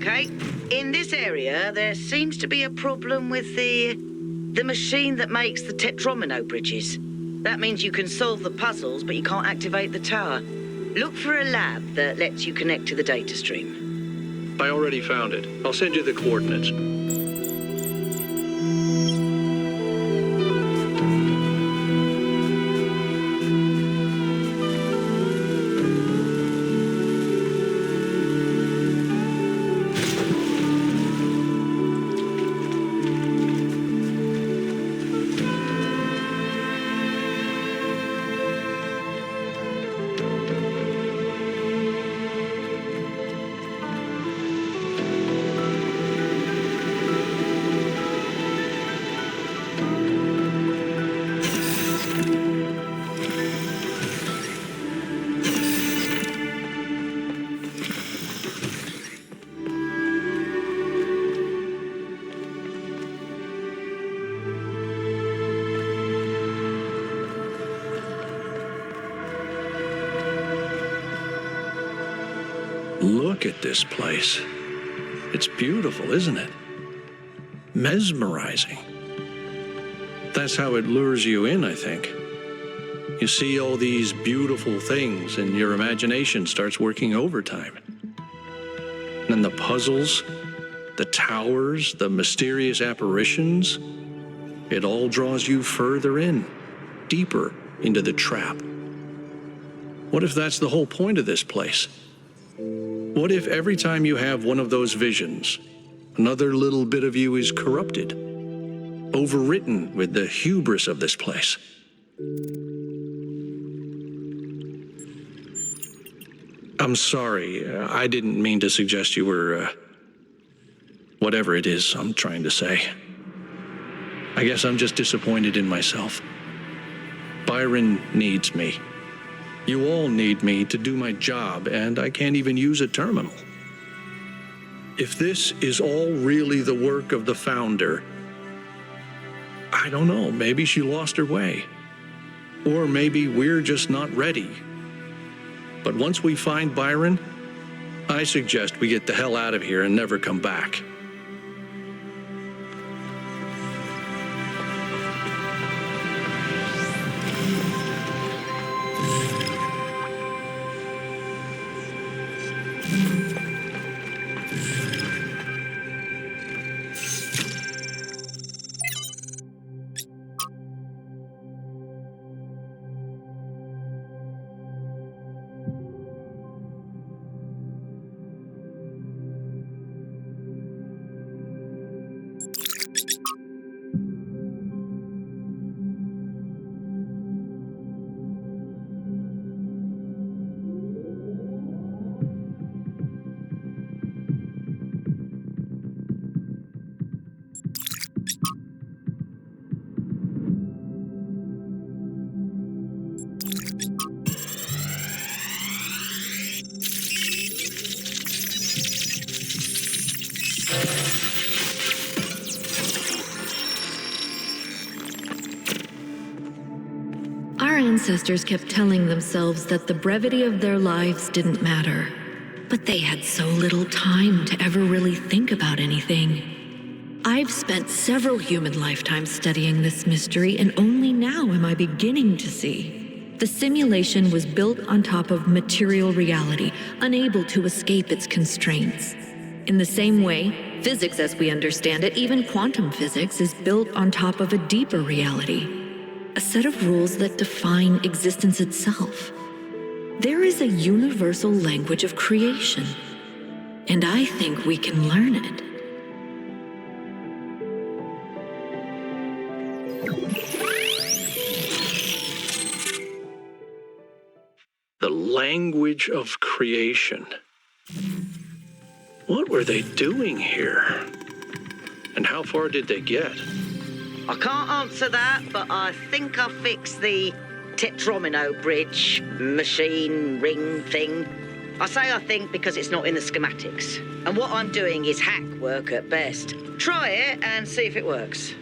Okay. In this area, there seems to be a problem with the machine that makes the tetromino bridges. That means you can solve the puzzles, but you can't activate the tower. Look for a lab that lets you connect to the data stream. I already found it. I'll send you the coordinates. Look at this place. It's beautiful, isn't it? Mesmerizing. That's how it lures you in, I think. You see all these beautiful things and your imagination starts working overtime. And the puzzles, the towers, the mysterious apparitions, it all draws you further in, deeper into the trap. What if that's the whole point of this place? What if every time you have one of those visions, another little bit of you is corrupted, overwritten with the hubris of this place? I'm sorry, I didn't mean to suggest you were, whatever it is I'm trying to say. I guess I'm just disappointed in myself. Byron needs me. You all need me to do my job, and I can't even use a terminal. If this is all really the work of the founder, I don't know, maybe she lost her way. Or maybe we're just not ready. But once we find Byron, I suggest we get the hell out of here and never come back. Our ancestors kept telling themselves that the brevity of their lives didn't matter. But they had so little time to ever really think about anything. I've spent several human lifetimes studying this mystery, and only now am I beginning to see. The simulation was built on top of material reality, unable to escape its constraints. In the same way, physics as we understand it, even quantum physics, is built on top of a deeper reality. A set of rules that define existence itself. There is a universal language of creation, and I think we can learn it. The language of creation. What were they doing here? And how far did they get? I can't answer that, but I think I fixed the tetromino bridge, machine, ring thing. I say I think because it's not in the schematics. And what I'm doing is hack work at best. Try it and see if it works.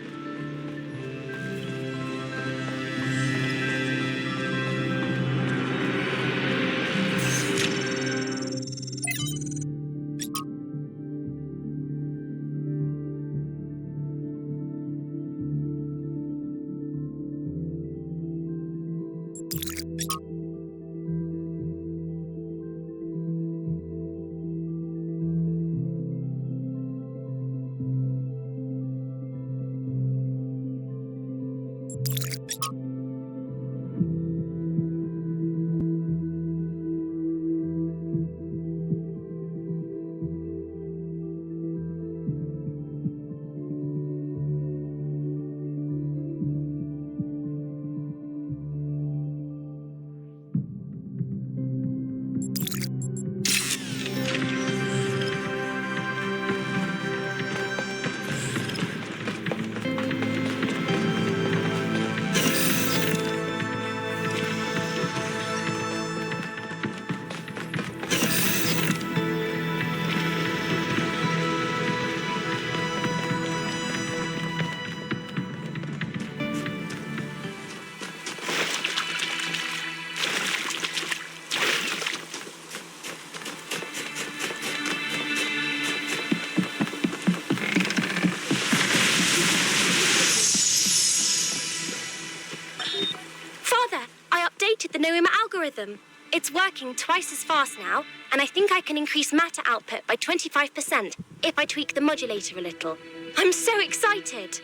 algorithm. It's working twice as fast now, and I think I can increase matter output by 25% if I tweak the modulator a little. I'm so excited.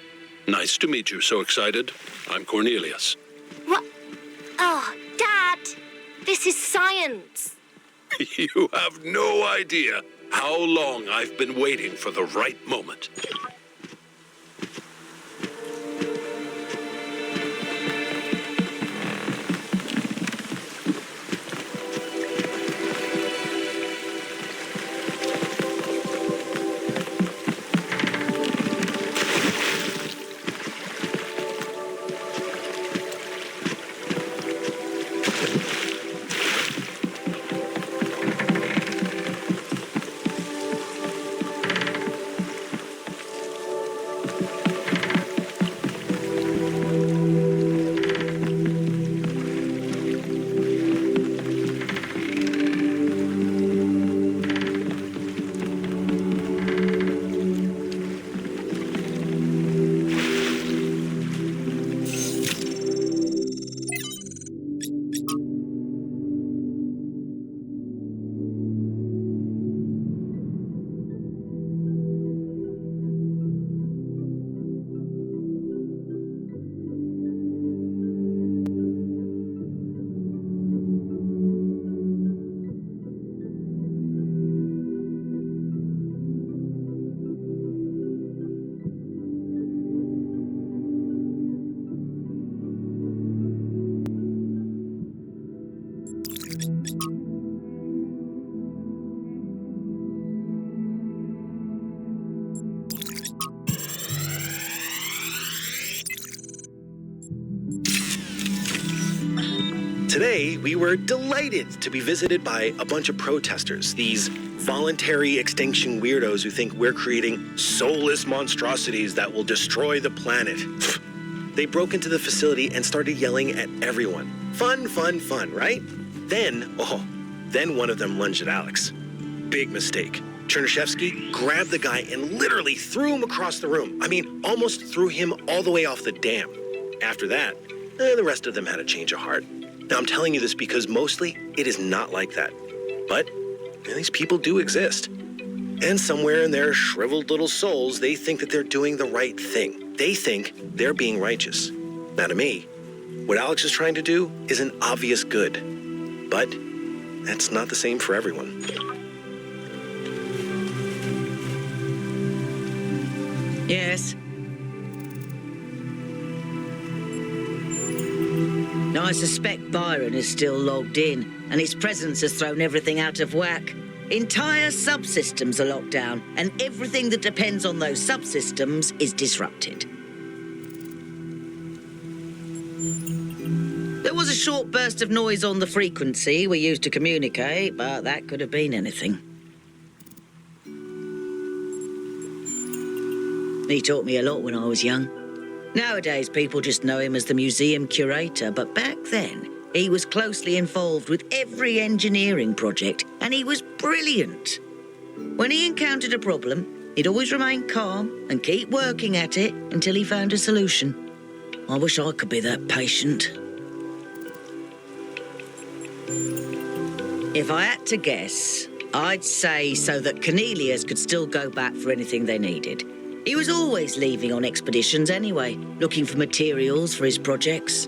Nice to meet you. So excited. I'm Cornelius. What? Oh, Dad! This is science. You have no idea how long I've been waiting for the right moment. Today, we were delighted to be visited by a bunch of protesters, these voluntary extinction weirdos who think we're creating soulless monstrosities that will destroy the planet. They broke into the facility and started yelling at everyone. Fun, fun, fun, right? Then one of them lunged at Alex. Big mistake. Chernyshevsky grabbed the guy and literally threw him across the room. I mean, almost threw him all the way off the dam. After that, the rest of them had a change of heart. Now, I'm telling you this because mostly it is not like that. But these people do exist. And somewhere in their shriveled little souls, they think that they're doing the right thing. They think they're being righteous. Now, to me, what Alex is trying to do is an obvious good. But that's not the same for everyone. Yes. Now, I suspect Byron is still logged in, and his presence has thrown everything out of whack. Entire subsystems are locked down, and everything that depends on those subsystems is disrupted. There was a short burst of noise on the frequency we used to communicate, but that could have been anything. He taught me a lot when I was young. Nowadays, people just know him as the museum curator, but back then, he was closely involved with every engineering project, and he was brilliant. When he encountered a problem, he'd always remain calm and keep working at it until he found a solution. I wish I could be that patient. If I had to guess, I'd say so that Cornelius could still go back for anything they needed. He was always leaving on expeditions anyway, looking for materials for his projects.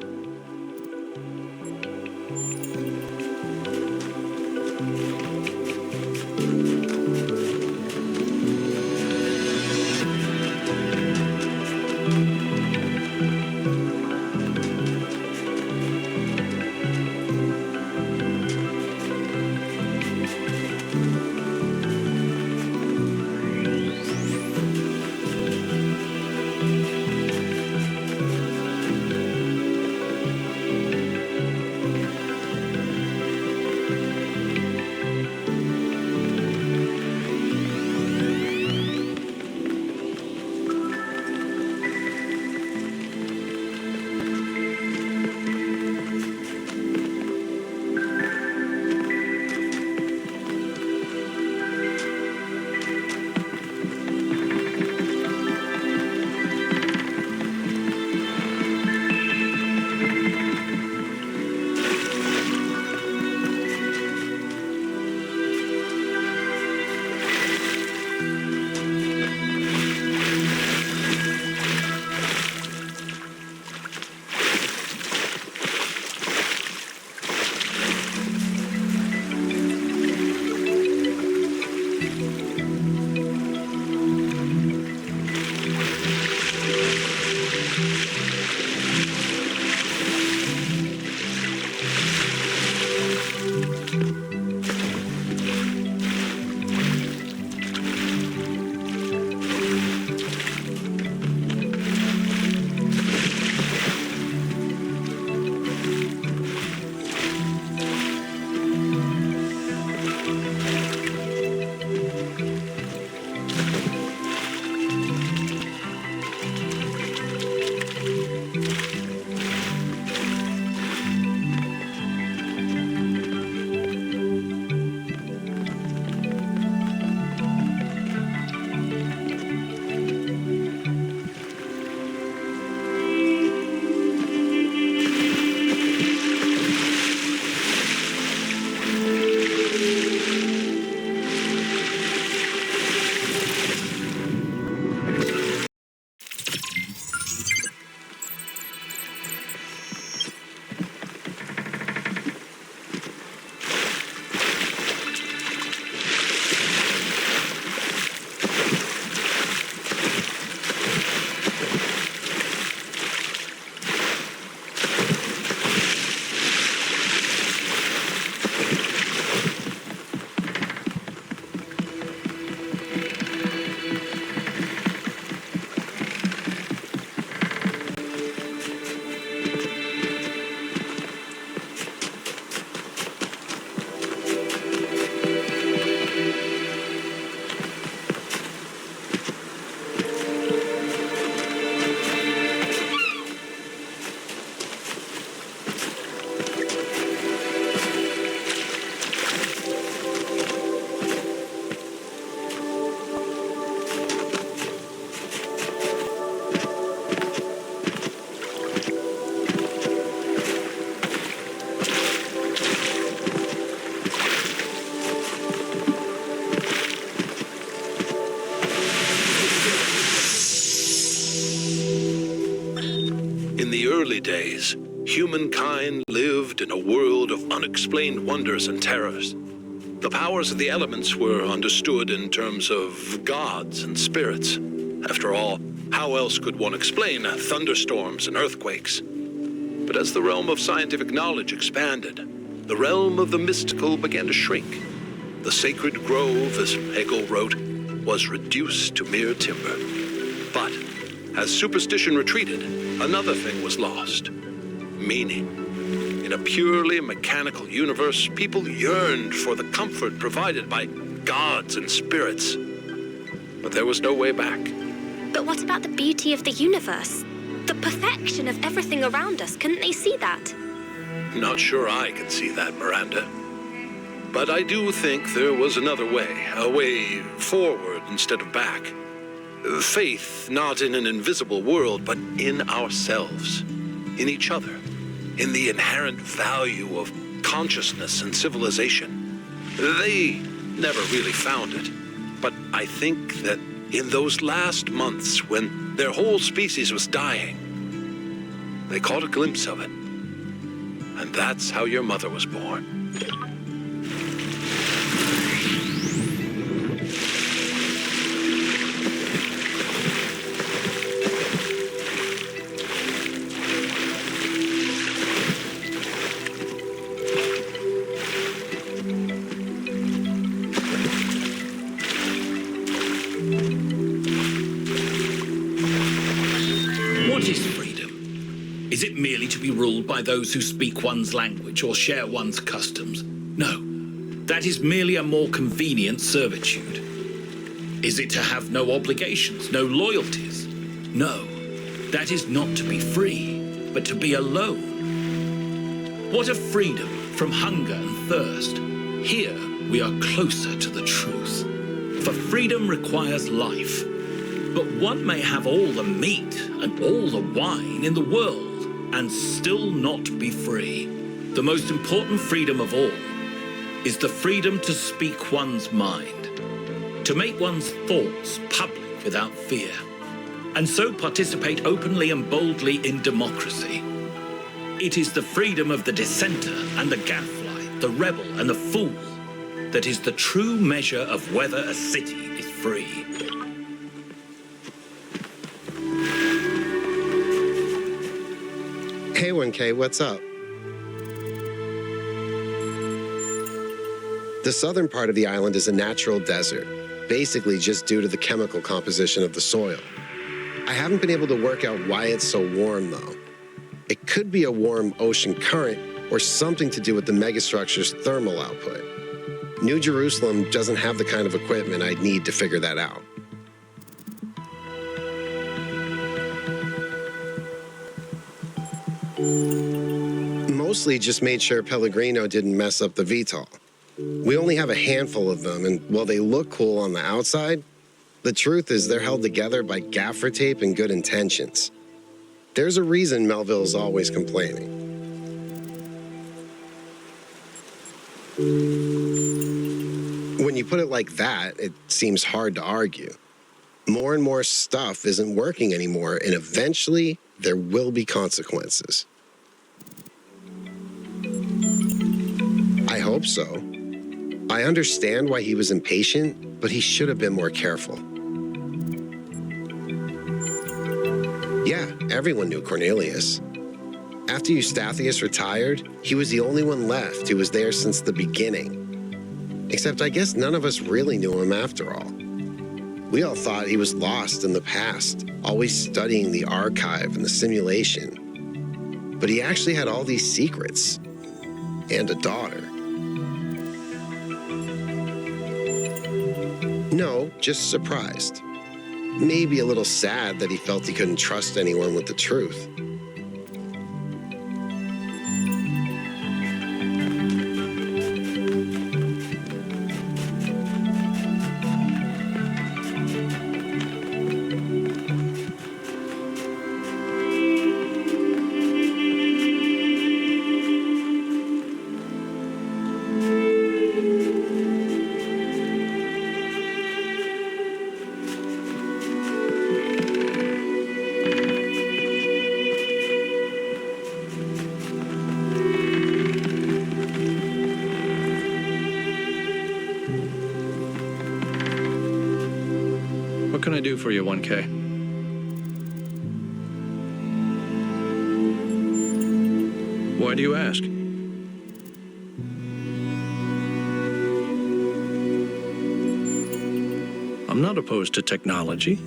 days, humankind lived in a world of unexplained wonders and terrors. The powers of the elements were understood in terms of gods and spirits. After all, how else could one explain thunderstorms and earthquakes? But as the realm of scientific knowledge expanded, the realm of the mystical began to shrink. The sacred grove, as Hegel wrote, was reduced to mere timber. But as superstition retreated, another thing was lost: meaning. In a purely mechanical universe, people yearned for the comfort provided by gods and spirits. But there was no way back. But what about the beauty of the universe? The perfection of everything around us, couldn't they see that? Not sure I can see that, Miranda. But I do think there was another way, a way forward instead of back. Faith not in an invisible world, but in ourselves, in each other, in the inherent value of consciousness and civilization. They never really found it, but I think that in those last months when their whole species was dying, they caught a glimpse of it. And that's how your mother was born. Is it merely to be ruled by those who speak one's language or share one's customs? No, that is merely a more convenient servitude. Is it to have no obligations, no loyalties? No, that is not to be free, but to be alone. What a freedom from hunger and thirst. Here we are closer to the truth. For freedom requires life. But one may have all the meat and all the wine in the world and still not be free. The most important freedom of all is the freedom to speak one's mind, to make one's thoughts public without fear, and so participate openly and boldly in democracy. It is the freedom of the dissenter and the gadfly, the rebel and the fool, that is the true measure of whether a city is free. Hey 1K, what's up? The southern part of the island is a natural desert, basically just due to the chemical composition of the soil. I haven't been able to work out why it's so warm, though. It could be a warm ocean current or something to do with the megastructure's thermal output. New Jerusalem doesn't have the kind of equipment I'd need to figure that out. Mostly just made sure Pellegrino didn't mess up the VTOL. We only have a handful of them, and while they look cool on the outside, the truth is they're held together by gaffer tape and good intentions. There's a reason Melville's always complaining. When you put it like that, it seems hard to argue. More and more stuff isn't working anymore, and eventually there will be consequences. I hope so. I understand why he was impatient, but he should have been more careful. Yeah, everyone knew Cornelius. After Eustathius retired, he was the only one left who was there since the beginning. Except I guess none of us really knew him after all. We all thought he was lost in the past, always studying the archive and the simulation. But he actually had all these secrets. And a daughter. No, just surprised. Maybe a little sad that he felt he couldn't trust anyone with the truth. What can I do for you, 1K? Why do you ask? I'm not opposed to technology.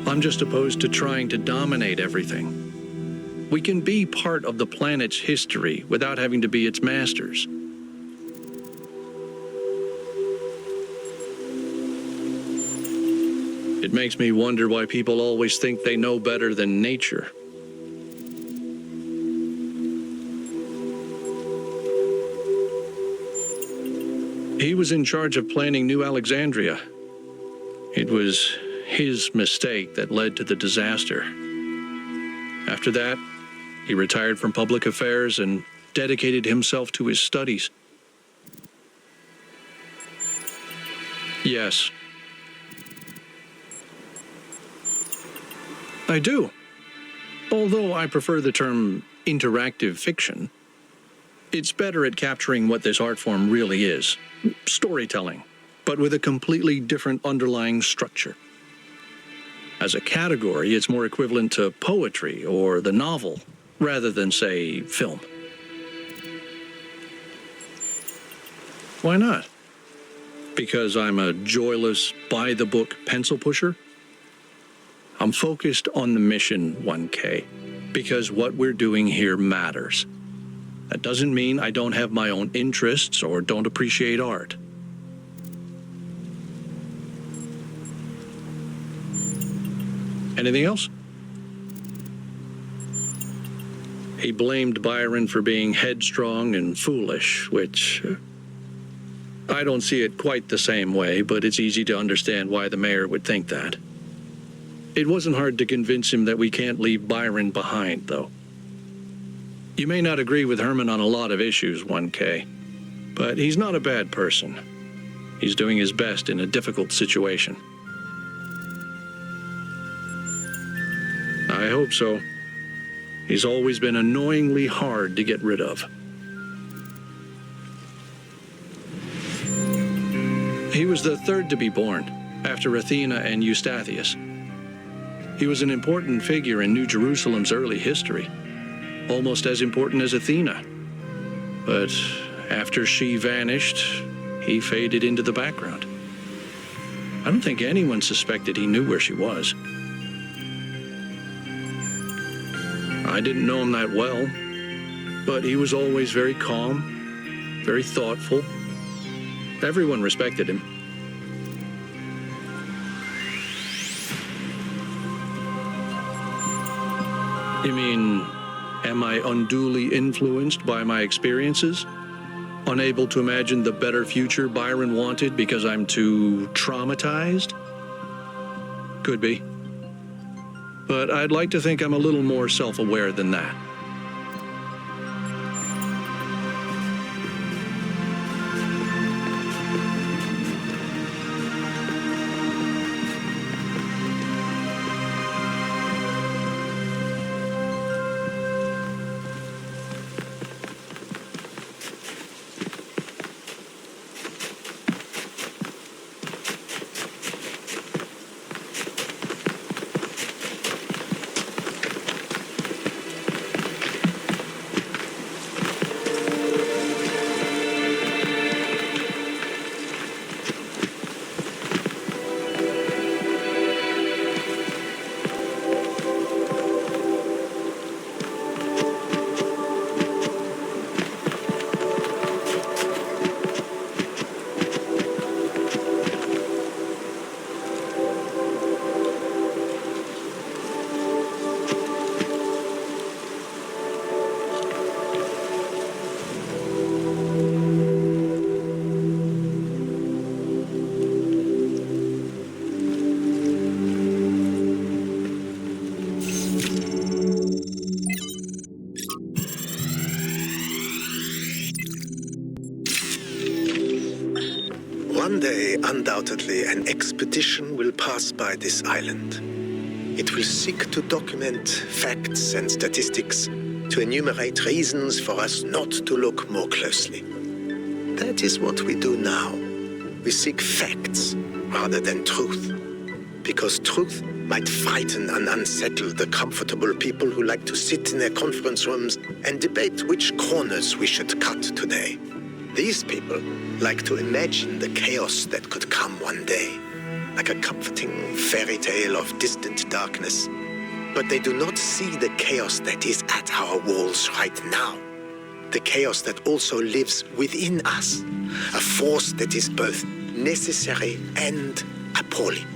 I'm just opposed to trying to dominate everything. We can be part of the planet's history without having to be its masters. It makes me wonder why people always think they know better than nature. He was in charge of planning New Alexandria. It was his mistake that led to the disaster. After that, he retired from public affairs and dedicated himself to his studies. Yes. I do. Although I prefer the term interactive fiction. It's better at capturing what this art form really is. Storytelling, but with a completely different underlying structure. As a category, it's more equivalent to poetry or the novel, rather than, say, film. Why not? Because I'm a joyless, by-the-book pencil pusher? I'm focused on the mission, 1K, because what we're doing here matters. That doesn't mean I don't have my own interests or don't appreciate art. Anything else? He blamed Byron for being headstrong and foolish, which I don't see it quite the same way, but it's easy to understand why the mayor would think that. It wasn't hard to convince him that we can't leave Byron behind, though. You may not agree with Herman on a lot of issues, 1K, but he's not a bad person. He's doing his best in a difficult situation. I hope so. He's always been annoyingly hard to get rid of. He was the third to be born, after Athena and Eustathius. He was an important figure in New Jerusalem's early history, almost as important as Athena. But after she vanished, he faded into the background. I don't think anyone suspected he knew where she was. I didn't know him that well, but he was always very calm, very thoughtful. Everyone respected him. You mean, am I unduly influenced by my experiences? Unable to imagine the better future Byron wanted because I'm too traumatized? Could be. But I'd like to think I'm a little more self-aware than that. One day, undoubtedly, an expedition will pass by this island. It will seek to document facts and statistics to enumerate reasons for us not to look more closely. That is what we do now. We seek facts rather than truth. because truth might frighten and unsettle the comfortable people who like to sit in their conference rooms and debate which corners we should cut today. These people like to imagine the chaos that could come one day, like a comforting fairy tale of distant darkness. But they do not see the chaos that is at our walls right now. The chaos that also lives within us, a force that is both necessary and appalling.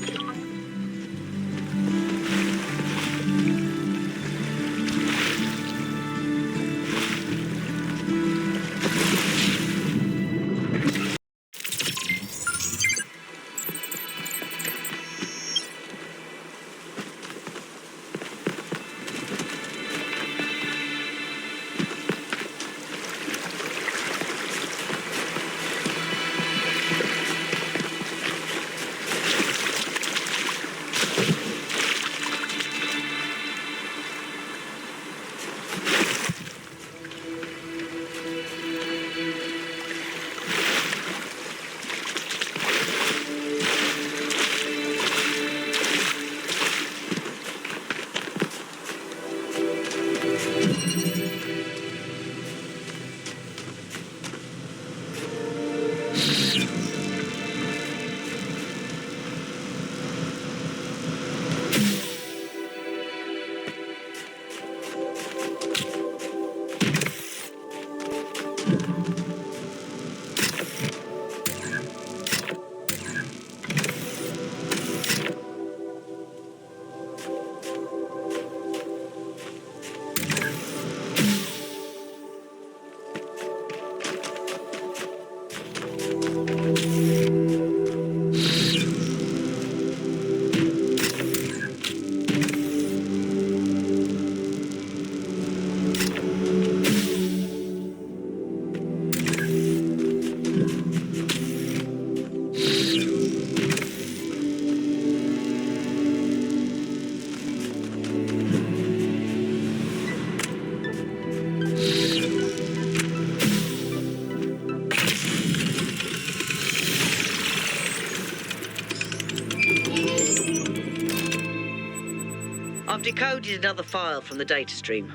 I've decoded another file from the data stream.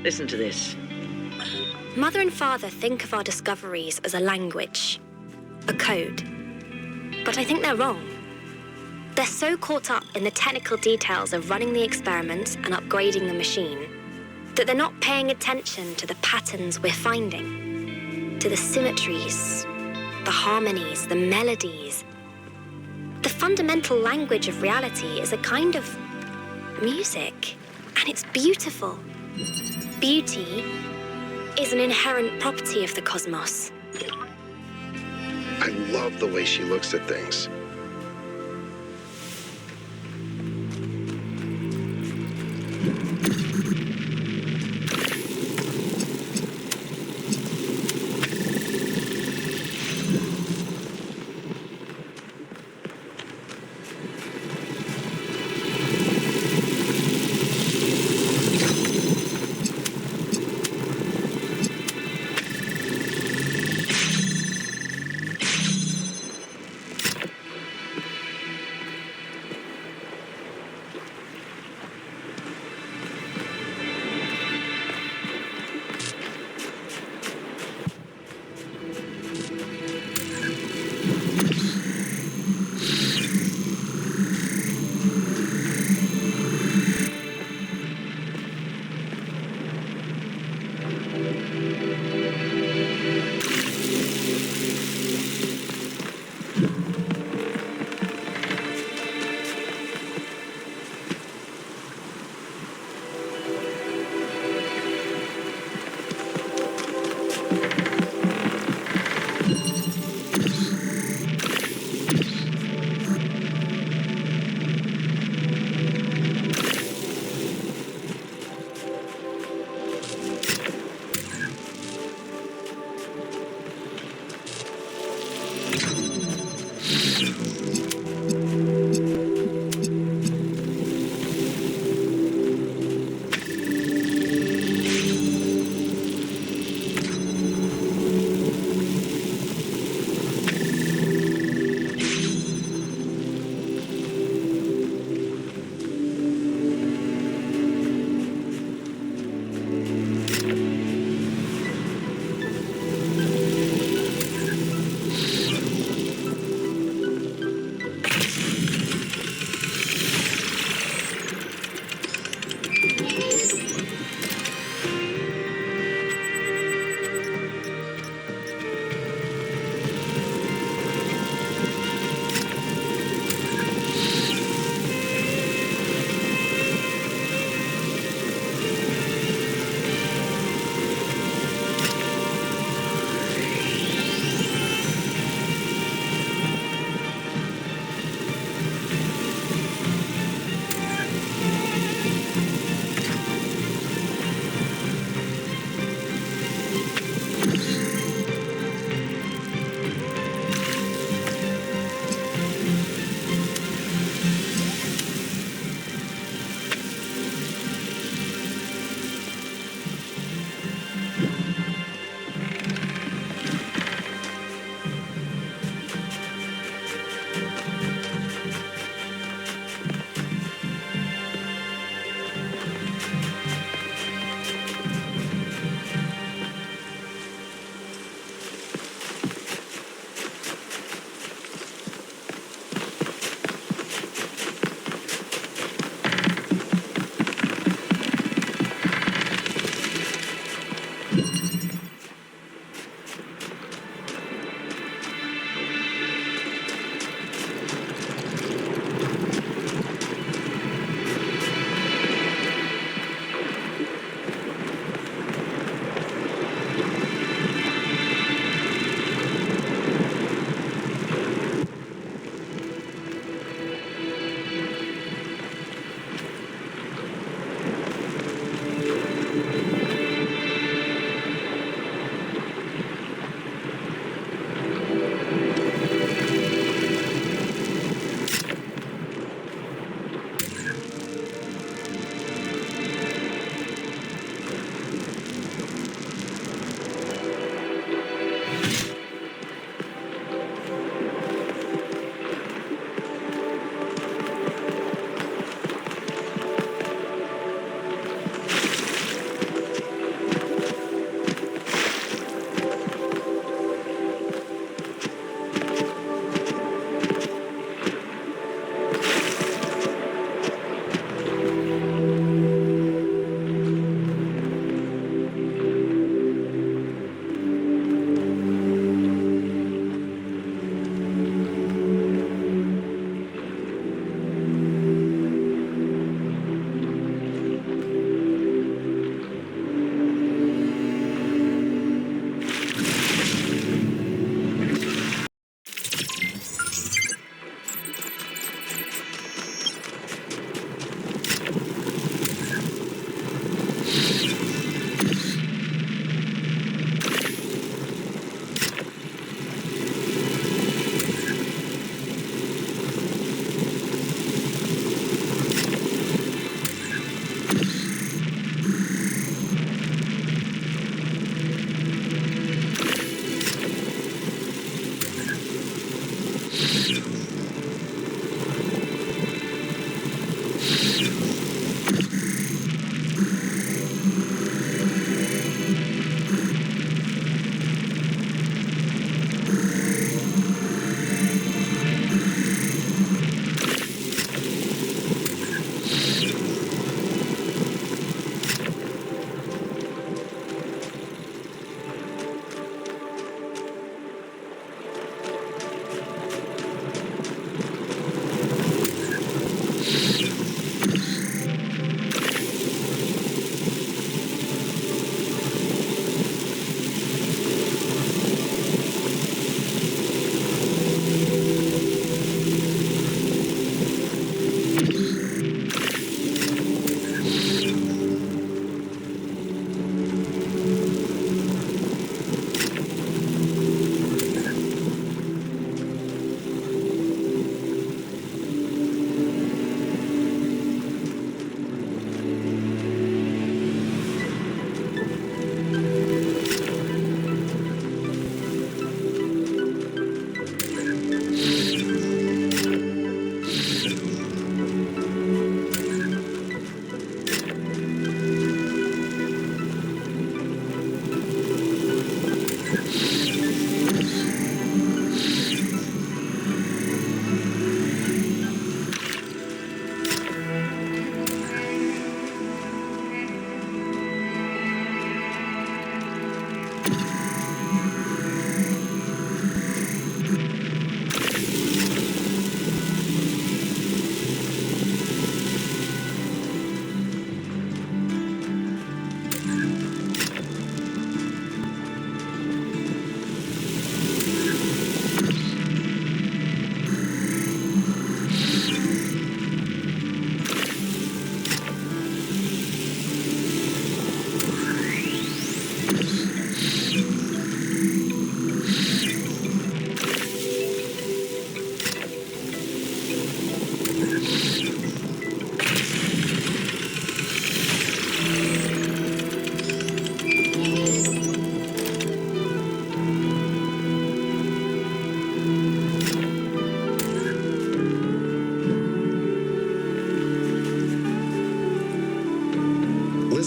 Listen to this. Mother and Father think of our discoveries as a language, a code. But I think they're wrong. They're so caught up in the technical details of running the experiments and upgrading the machine that they're not paying attention to the patterns we're finding, to the symmetries, the harmonies, the melodies. The fundamental language of reality is a kind of music, and it's beautiful. Beauty is an inherent property of the cosmos. I love the way she looks at things.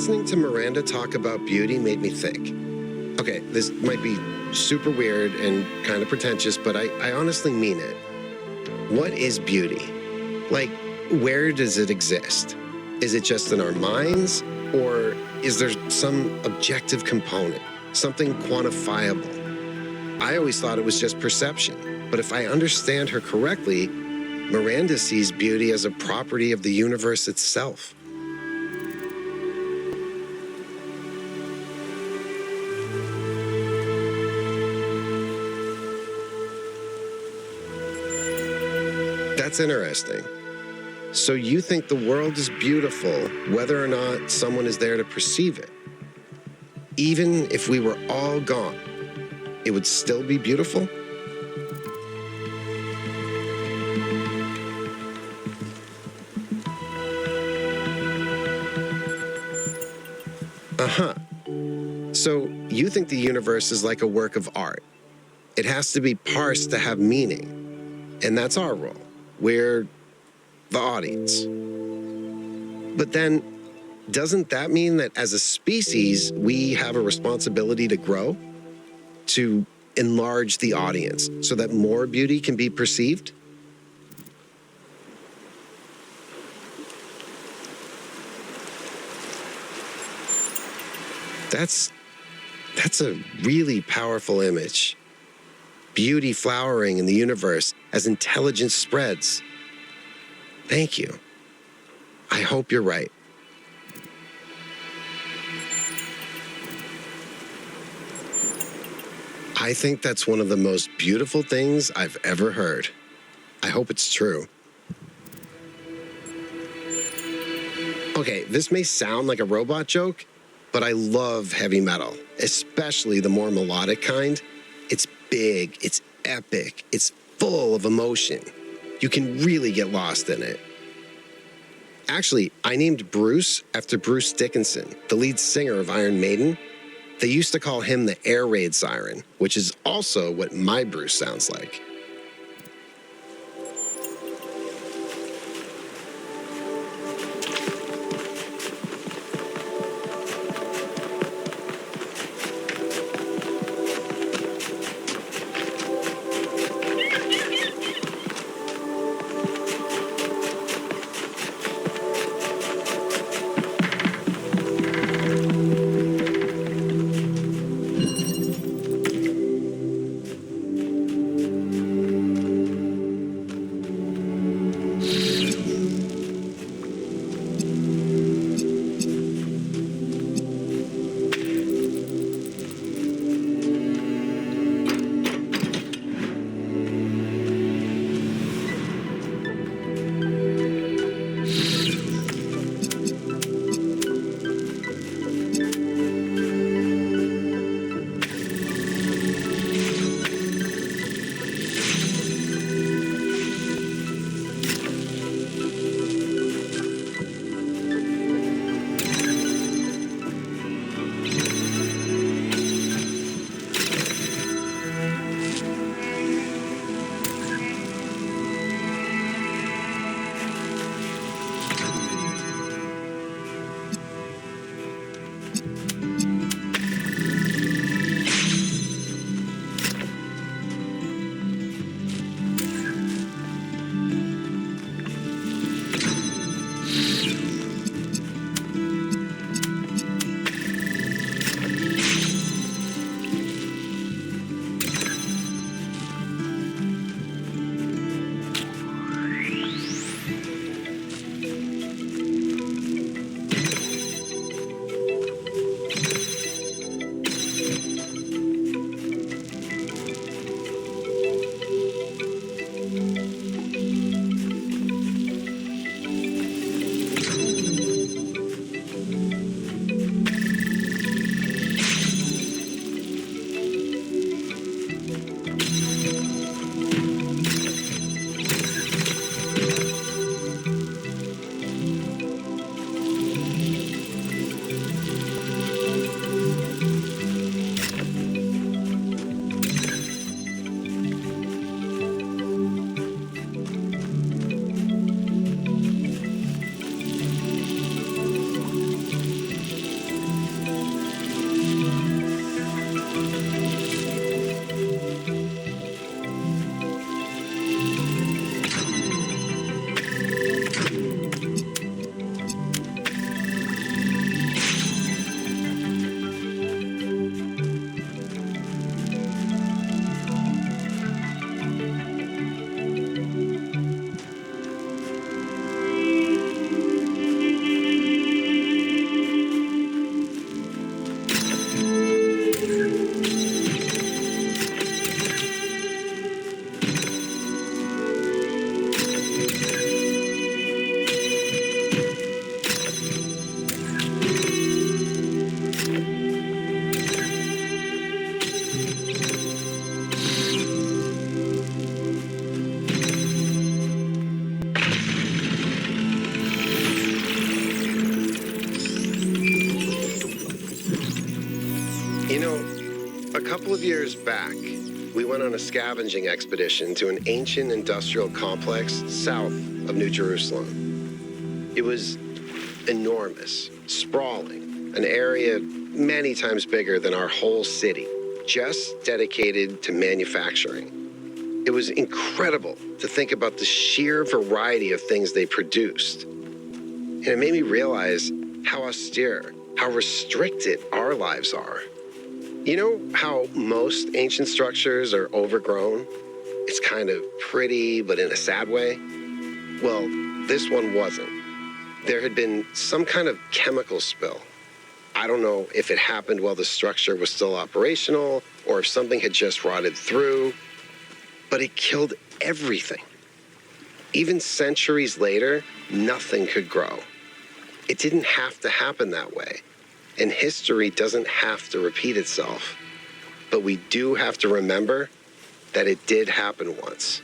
Listening to Miranda talk about beauty made me think. Okay, this might be super weird and kind of pretentious, but I honestly mean it. What is beauty? Like, where does it exist? Is it just in our minds? Or is there some objective component, something quantifiable? I always thought it was just perception, but if I understand her correctly, Miranda sees beauty as a property of the universe itself. That's interesting. So you think the world is beautiful whether or not someone is there to perceive it? Even if we were all gone, it would still be beautiful? Uh-huh. So you think the universe is like a work of art. It has to be parsed to have meaning. And that's our role. We're the audience. But then, doesn't that mean that as a species, we have a responsibility to grow? To enlarge the audience so that more beauty can be perceived? That's a really powerful image. Beauty flowering in the universe as intelligence spreads. Thank you. I hope you're right. I think that's one of the most beautiful things I've ever heard. I hope it's true. Okay, this may sound like a robot joke, but I love heavy metal, especially the more melodic kind. It's big, it's epic, it's full of emotion. You can really get lost in it. Actually, I named Bruce after Bruce Dickinson, the lead singer of Iron Maiden. They used to call him the air raid siren, which is also what my Bruce sounds like. couple of years back, we went on a scavenging expedition to an ancient industrial complex south of New Jerusalem. It was enormous, sprawling, an area many times bigger than our whole city, just dedicated to manufacturing. It was incredible to think about the sheer variety of things they produced. And it made me realize how austere, how restricted our lives are. You know how most ancient structures are overgrown? It's kind of pretty, but in a sad way. Well, this one wasn't. There had been some kind of chemical spill. I don't know if it happened while the structure was still operational or if something had just rotted through, but it killed everything. Even centuries later, nothing could grow. It didn't have to happen that way. And history doesn't have to repeat itself. But we do have to remember that it did happen once.